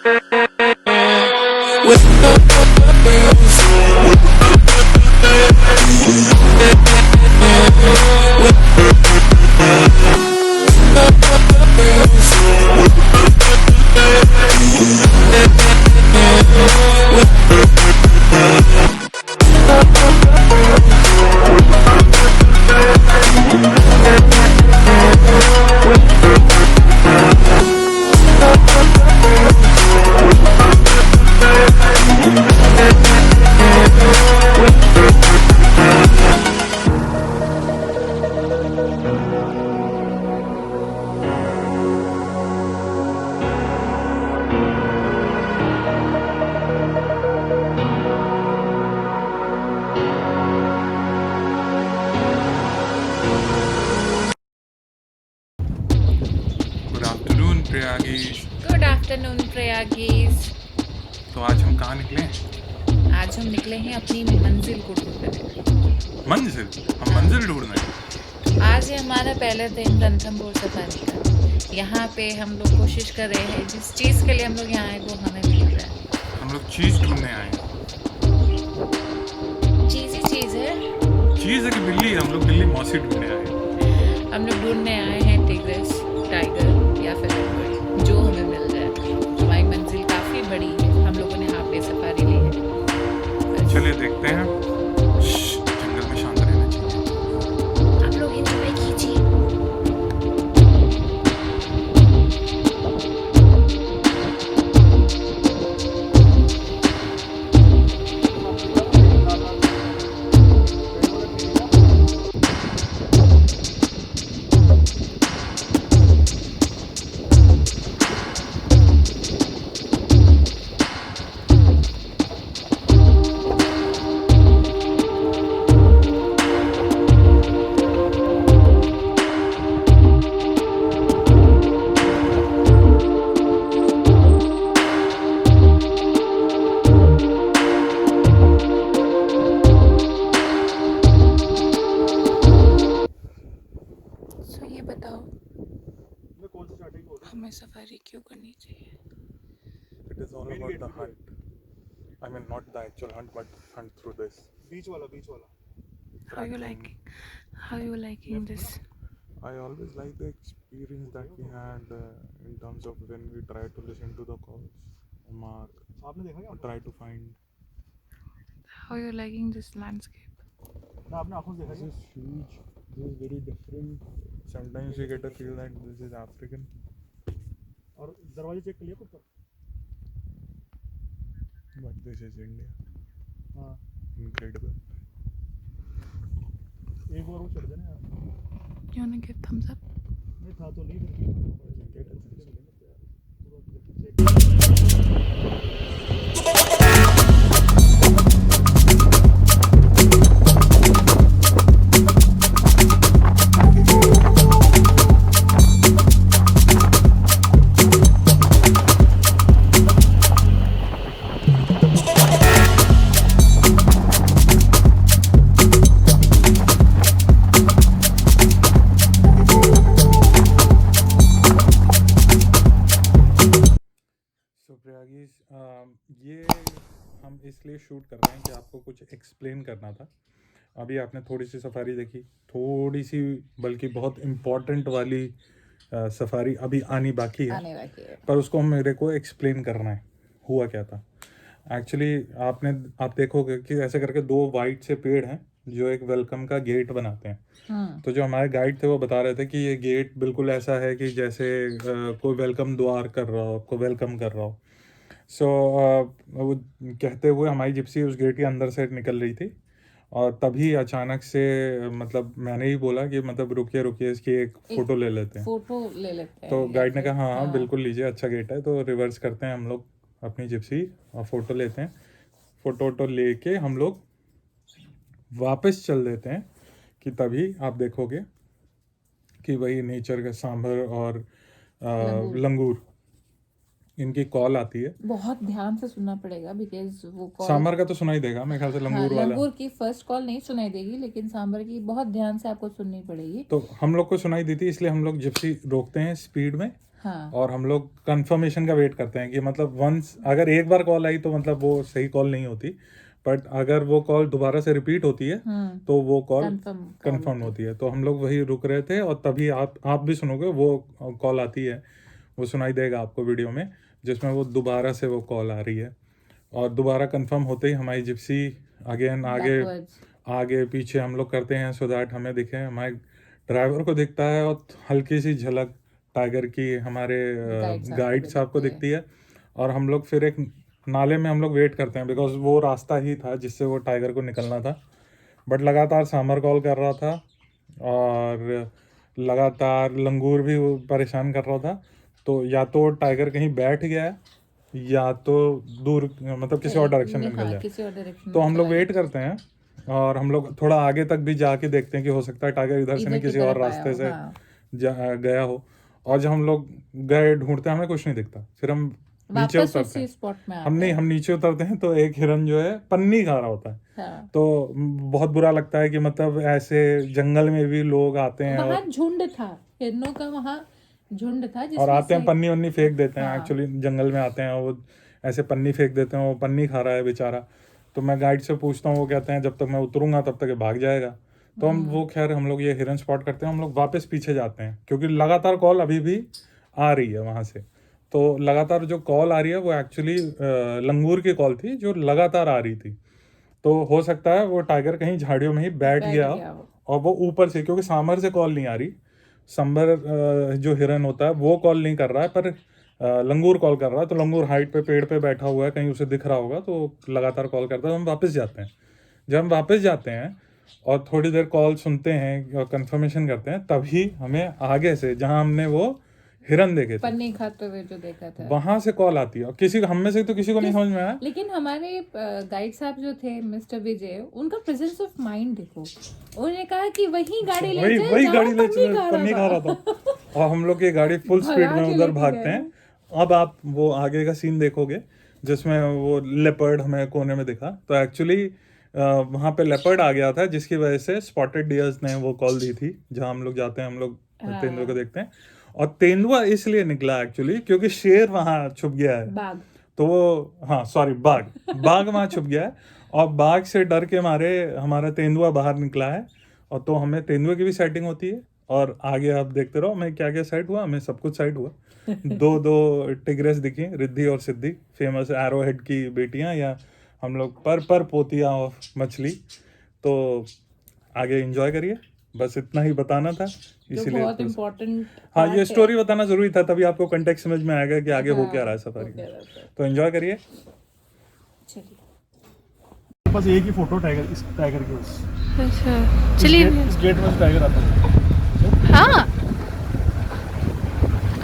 Good afternoon प्रयागीश। Good afternoon प्रयागीज। तो आज हम कहाँ निकले? आज हम निकले हैं अपनी मंजिल को ढूंढने। मंजिल? हम मंजिल ढूंढ रहे हैं। आज है हमारा पहला दिन रणथंभौर सफारी का। यहाँ पे हम लोग कोशिश कर रहे हैं जिस चीज़ के लिए हम लोग यहाँ आए वो हमें मिल रहा है। हम लोग चीज ढूंढने आए हैं। चीज़ ही चीज़ है। चीज है कि बिल्ली? हम लोग बिल्ली मौसी ढूंढने आए हैं। हम लोग ढूंढने आए हैं टिग्रिस, टाइगर या फिर लेपर्ड, जो हमें मिल रहा है। हमारी मंजिल काफ़ी बड़ी है। हम लोगों ने हाफ डे सफारी ली है। चलिए देखते हैं। जंगल में शांत रहना चाहिए। आप लोग एंजॉय कीजिए। सो ये बताओ, हमें सफारी क्यों करनी चाहिए? It is all about the hunt. I mean, not the actual hunt, but hunt through this. बीच वाला How you liking this? I always like the experience that we had in terms of when we try to listen to the calls, mark, आपने देखा or क्या? try to find. How you liking this landscape? ना आपने आंखों से देखा This is huge. This is very different. Sometimes you get a feel that this is African. और दरवाजे चेक कर लिया ऊपर? But this is India. हाँ, Incredible. एक बार वो चढ़ देना यार। You wanna give thumbs up? नहीं था तो नहीं Get attention. So प्रयागीज, ये हम इसलिए शूट कर रहे हैं कि आपको कुछ एक्सप्लेन करना था। अभी आपने थोड़ी सी सफारी देखी, थोड़ी सी बल्कि बहुत इम्पोर्टेंट वाली सफारी अभी आनी बाकी है, पर उसको मेरे को एक्सप्लेन करना है हुआ क्या था। एक्चुअली आप देखोगे कि ऐसे करके दो वाइट से पेड़ हैं जो एक वेलकम का गेट बनाते हैं। तो जो हमारे गाइड थे वो बता रहे थे कि ये गेट बिल्कुल ऐसा है कि जैसे कोई वेलकम द्वार कर रहा हो, आपको वेलकम कर रहा हो। सो वो कहते हुए हमारी जिप्सी उस गेट के अंदर से निकल रही थी और तभी अचानक से मतलब मैंने ही बोला कि मतलब रुकिए रुकिए, इसकी एक फ़ोटो ले लेते हैं। तो गाइड ने कहा हाँ बिल्कुल लीजिए, अच्छा गेट है। तो रिवर्स करते हैं हम लोग अपनी जिप्सी और फ़ोटो लेते हैं। फ़ोटो लेके हम लोग वापस चल देते हैं कि तभी आप देखोगे कि वही नेचर का सांभर और लंगूर इनकी कॉल आती है। बहुत ध्यान से सुनना पड़ेगा बिकॉज वो कॉल सांभर का तो सुनाई देगा मेरे ख्याल से, लंगूर वाला लंगूर की फर्स्ट कॉल नहीं सुनाई देगी, लेकिन सांभर की बहुत ध्यान से आपको सुननी पड़ेगी। तो हम लोग को सुनाई दी थी, इसलिए हम लोग जिप्सी रोकते हैं स्पीड में हाँ और हम लोग कंफर्मेशन का वेट करते हैं कि मतलब वंस अगर एक बार कॉल आई तो मतलब वो सही कॉल नहीं होती, बट अगर वो कॉल दोबारा से रिपीट होती है तो वो कॉल कंफर्म होती है। तो हम लोग वही रुक रहे थे और तभी आप भी सुनोगे, वो कॉल आती है, वो सुनाई देगा आपको वीडियो में, जिसमें वो दोबारा से वो कॉल आ रही है। और दोबारा कंफर्म होते ही हमारी जिप्सी अगेन आगे पीछे हम लोग करते हैं सो दैट हमें दिखे। हमारे ड्राइवर को दिखता है और हल्की सी झलक टाइगर की हमारे गाइड साहब को दिखती है। और हम लोग फिर एक नाले में हम लोग वेट करते हैं, बिकॉज वो रास्ता ही था जिससे वो टाइगर को निकलना था। बट लगातार सामर कॉल कर रहा था और लगातार लंगूर भी परेशान कर रहा था। तो या तो टाइगर कहीं बैठ गया है या तो दूर मतलब किसी और डायरेक्शन में निकल जाए। तो हम लोग वेट करते हैं और हम लोग थोड़ा आगे तक भी जाके देखते हैं कि हो सकता है टाइगर इधर से नहीं किसी और रास्ते से गया हो। और जब हम लोग गए ढूंढते हैं, हमें कुछ नहीं दिखता। फिर हम नीचे उतरते हैं, हम नीचे उतरते हैं तो एक हिरन जो है पन्नी खा रहा होता है। हाँ। तो बहुत बुरा लगता है कि मतलब ऐसे जंगल में भी लोग आते हैं वहाँ झुंड था हिरनों का, वहाँ झुंड था और आते हैं पन्नी वन्नी फेंक देते हैं। एक्चुअली जंगल में आते हैं वो ऐसे पन्नी फेंक देते हैं, वो पन्नी खा रहा है बेचारा। तो मैं गाइड से पूछता हूँ, वो कहते हैं जब तक मैं उतरूंगा तब तक ये भाग जाएगा। तो हम लोग ये हिरन स्पॉट करते हैं, हम लोग वापस पीछे जाते हैं क्योंकि लगातार कॉल अभी भी आ रही है वहाँ से। तो लगातार जो कॉल आ रही है वो एक्चुअली लंगूर की कॉल थी जो लगातार आ रही थी। तो हो सकता है वो टाइगर कहीं झाड़ियों में ही बैठ गया और वो ऊपर से, क्योंकि सामर से कॉल नहीं आ रही, सांबर जो हिरन होता है वो कॉल नहीं कर रहा है, पर लंगूर कॉल कर रहा है। तो लंगूर हाइट पे पेड़ पे बैठा हुआ है, कहीं उसे दिख रहा होगा, तो लगातार कॉल करता है। तो हम वापस जाते हैं। जब हम वापस जाते हैं और थोड़ी देर कॉल सुनते हैं और कंफर्मेशन करते हैं, तभी हमें आगे से जहां हमने वो हिरन देखे थे पन्नी खाते हुए जो देखा था वहां से कॉल आती है। और किसी हम में से तो किसी को नहीं समझ में आया, लेकिन हमारे गाइड साहब जो थे मिस्टर विजय, उनका प्रेजेंस ऑफ माइंड देखो, उन्होंने कहा कि वही गाड़ी ले चल वही गाड़ी ले चल पन्नी खा रहा था। और हम लोग की गाड़ी फुल स्पीड में उधर भागते हैं। अब आप वो आगे का सीन देखोगे जिसमें वो लेपर्ड हमें कोने में दिखा। तो एक्चुअली वहाँ पे लेपर्ड आ गया था, जिसकी वजह से स्पॉटेड डियर्स ने वो कॉल दी थी। जहाँ हम लोग जाते हैं, हम लोग तेंदुआ को देखते हैं। और तेंदुआ इसलिए निकला एक्चुअली क्योंकि शेर वहाँ छुप गया है। बाघ, तो वो बाघ वहाँ छुप गया है और बाघ से डर के मारे हमारा तेंदुआ बाहर निकला है। और तो हमें तेंदुए की भी सेटिंग होती है। और आगे आप देखते रहो हमें क्या क्या साइट हुआ, हमें सब कुछ साइट हुआ। दो टिग्रेस दिखी, रिद्धि और सिद्धि, फेमस एरो हेड की बेटियां, या हम लोग पर पोतिया ऑफ मछली। तो आगे एंजॉय करिए, बस इतना ही बताना था। इसीलिए बहुत इम्पोर्टेंट, हाँ, ये स्टोरी बताना जरूरी था, तभी आपको कंटेक्स्ट समझ में आएगा कि आगे हो क्या रहा है सफारी में। तो एंजॉय करिए। बस एक ही फोटो टाइगर, इस टाइगर की बस। अच्छा चलिए, इस गेट में से टाइगर आता है। हाँ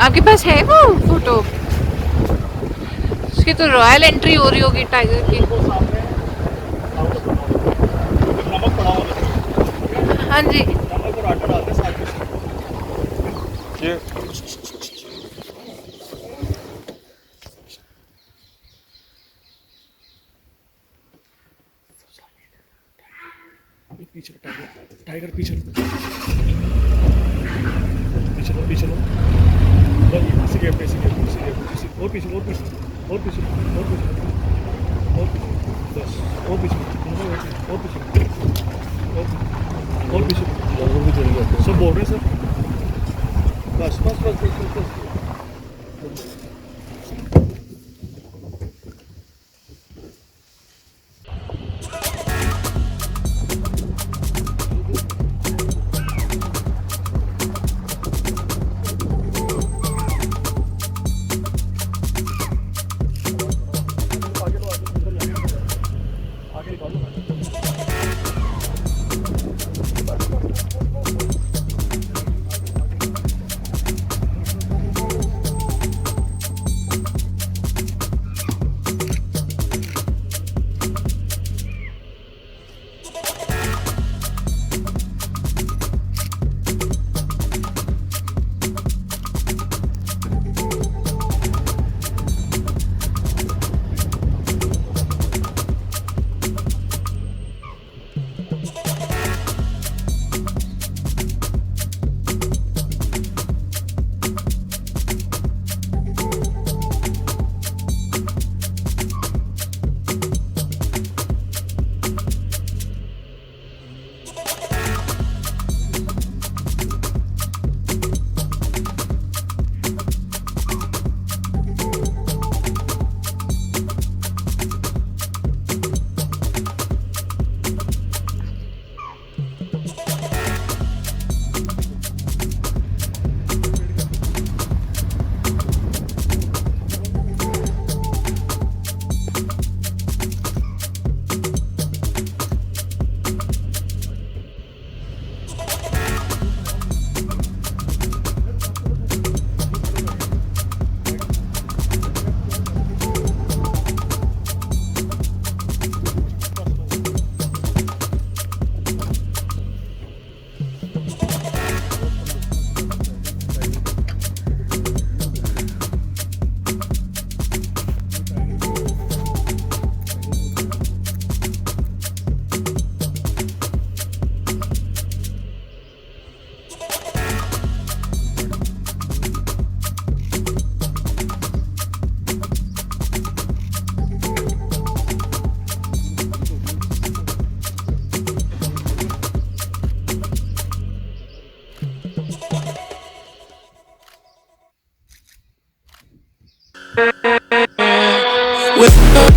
आपके पास है वो फोटो? उसकी तो रॉयल एंट्री हो रही होगी टाइगर की। वो सामने नमक पड़ा हुआ। हाँ जी, नमक और आटा डालते हैं साथ में। ये पीछे टाइगर पीछे पीछे लो। इसी गेट पे और पीछे बस और पीछे सब बोल रहे हैं सर। बस with